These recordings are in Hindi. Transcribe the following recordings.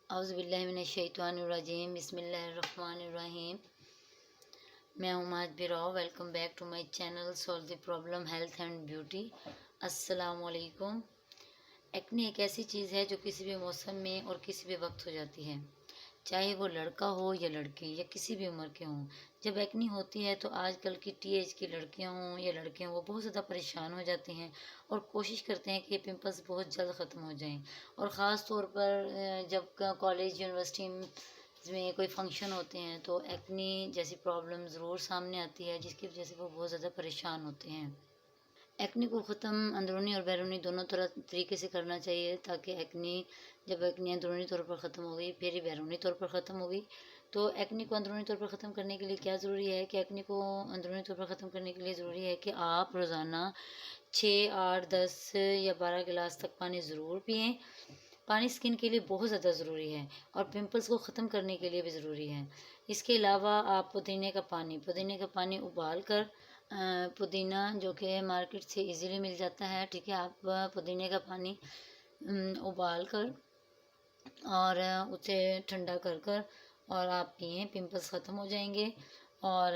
औज़ुबिल्लाहिमिनश्शैतानिर्रजीम बिस्मिल्लाहिर्रहमानिर्रहीम। मैं हूँ Maaz Birav. Welcome back to my channel solve the problem health and beauty. अस्सलाम वालेकुम। एक्ने एक ऐसी चीज़ है जो किसी भी मौसम में और किसी भी वक्त हो जाती है, चाहे वो लड़का हो या लड़की या किसी भी उम्र के हों। जब एक्ने होती है तो आजकल की टीएज की लड़कियां हों या लड़के हों, वो बहुत ज़्यादा परेशान हो जाते हैं और कोशिश करते हैं कि ये पिंपल्स बहुत जल्द ख़त्म हो जाएं। और ख़ास तौर पर जब कॉलेज यूनिवर्सिटी में कोई फंक्शन होते हैं तो एक्ने जैसी प्रॉब्लम ज़रूर सामने आती है, जिसकी वजह से वो बहुत ज़्यादा परेशान होते हैं। एक्ने को ख़त्म अंदरूनी और बैरूनी दोनों तरह तरीके से करना चाहिए, ताकि एक्ने जब एक्ने अंदरूनी तौर पर ख़त्म हो गई फिर ही बैरूनी तौर पर ख़त्म हो गई। तो एक्ने को अंदरूनी तौर पर ख़त्म करने के लिए क्या ज़रूरी है कि एक्ने को अंदरूनी तौर पर ख़त्म करने के लिए ज़रूरी है कि आप रोज़ाना 6, 8, 10 या 12 गिलास तक पानी ज़रूर पिएँ। पानी स्किन के लिए बहुत ज़्यादा ज़रूरी है और पिंपल्स को ख़त्म करने के लिए भी ज़रूरी है। इसके अलावा आप पुदीने का पानी उबाल कर पुदीना जो कि मार्केट से इजीली मिल जाता है, ठीक है। आप पुदीने का पानी उबाल कर और उसे ठंडा कर कर और आप पिएँ, पिंपल्स ख़त्म हो जाएंगे। और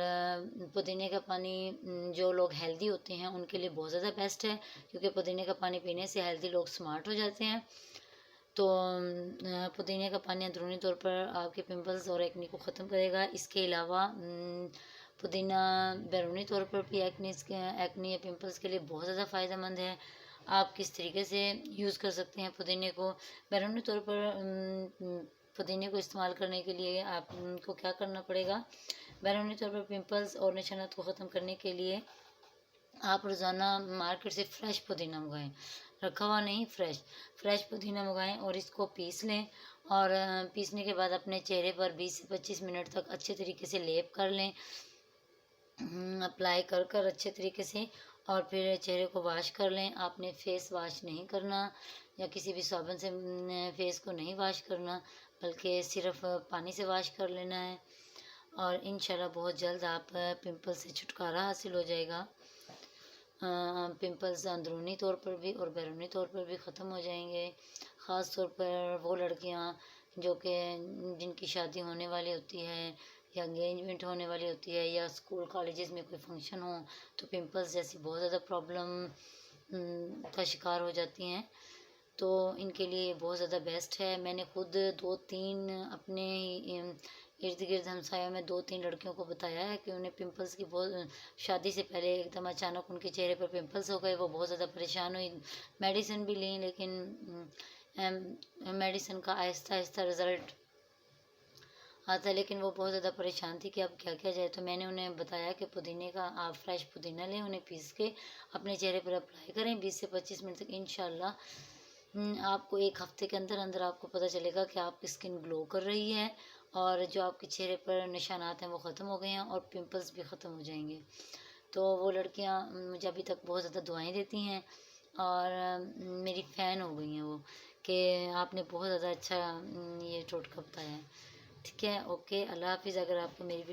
पुदीने का पानी जो लोग हेल्दी होते हैं उनके लिए बहुत ज़्यादा बेस्ट है, क्योंकि पुदीने का पानी पीने से हेल्दी लोग स्मार्ट हो जाते हैं। तो पुदीने का पानी अंदरूनी तौर पर आपके पिंपल्स और एक्ने को ख़त्म करेगा। इसके अलावा पुदीना बैरूनी तौर पर भी एक्ने या पिंपल्स के लिए बहुत ज़्यादा फ़ायदेमंद है। आप किस तरीके से यूज़ कर सकते हैं पुदीने को? बैरूनी तौर पर पुदीने को इस्तेमाल करने के लिए आपको क्या करना पड़ेगा? बैरूनी तौर पर पिंपल्स और निशानात को ख़त्म करने के लिए आप रोज़ाना मार्केट से फ्रेश पुदीना मंगाएं, रखा हुआ नहीं, फ्रेश पुदीना मंगाएं और इसको पीस लें। और पीसने के बाद अपने चेहरे पर 20 से 25 मिनट तक अच्छे तरीके से लेप कर लें, अप्लाई कर कर अच्छे तरीके से। और फिर चेहरे को वॉश कर लें। आपने फेस वॉश नहीं करना या किसी भी साबुन से फेस को नहीं वॉश करना, बल्कि सिर्फ पानी से वॉश कर लेना है। और इंशाल्लाह बहुत जल्द आप पिंपल से छुटकारा हासिल हो जाएगा। पिंपल्स अंदरूनी तौर पर भी और बैरूनी तौर पर भी ख़त्म हो जाएंगे। ख़ास तौर पर वो लड़कियां जो कि जिनकी शादी होने वाली होती है या एंगेजमेंट होने वाली होती है या स्कूल कॉलेजेस में कोई फंक्शन हो, तो पिंपल्स जैसी बहुत ज़्यादा प्रॉब्लम का शिकार हो जाती हैं। तो इनके लिए बहुत ज़्यादा बेस्ट है। मैंने खुद 2-3 अपने इर्द गिर्द हमसायों में 2-3 लड़कियों को बताया है कि उन्हें पिंपल्स की बहुत शादी से पहले एकदम अचानक उनके चेहरे पर पिंपल्स हो गए। वो बहुत ज़्यादा परेशान हुई, मेडिसिन भी ली, लेकिन मेडिसिन का आहिस्ता आहिस्ता रिज़ल्ट आता है, लेकिन वो बहुत ज़्यादा परेशान थी कि अब क्या किया जाए। तो मैंने उन्हें बताया कि पुदीने का आप फ्रेश पुदीना लें, उन्हें पीस के अपने चेहरे पर अप्लाई करें 20 से 25 मिनट तक। इंशाल्लाह आपको 1 हफ्ते के अंदर अंदर आपको पता चलेगा कि आपकी स्किन ग्लो कर रही है और जो आपके चेहरे पर निशानात हैं वो ख़त्म हो गए हैं और पिंपल्स भी ख़त्म हो जाएंगे। तो वो लड़कियां मुझे अभी तक बहुत ज़्यादा दुआएं देती हैं और मेरी फ़ैन हो गई हैं वो, कि आपने बहुत ज़्यादा अच्छा ये टोटका बताया है। ठीक है, ओके, अल्लाह हाफ़िज़। अगर आपको मेरी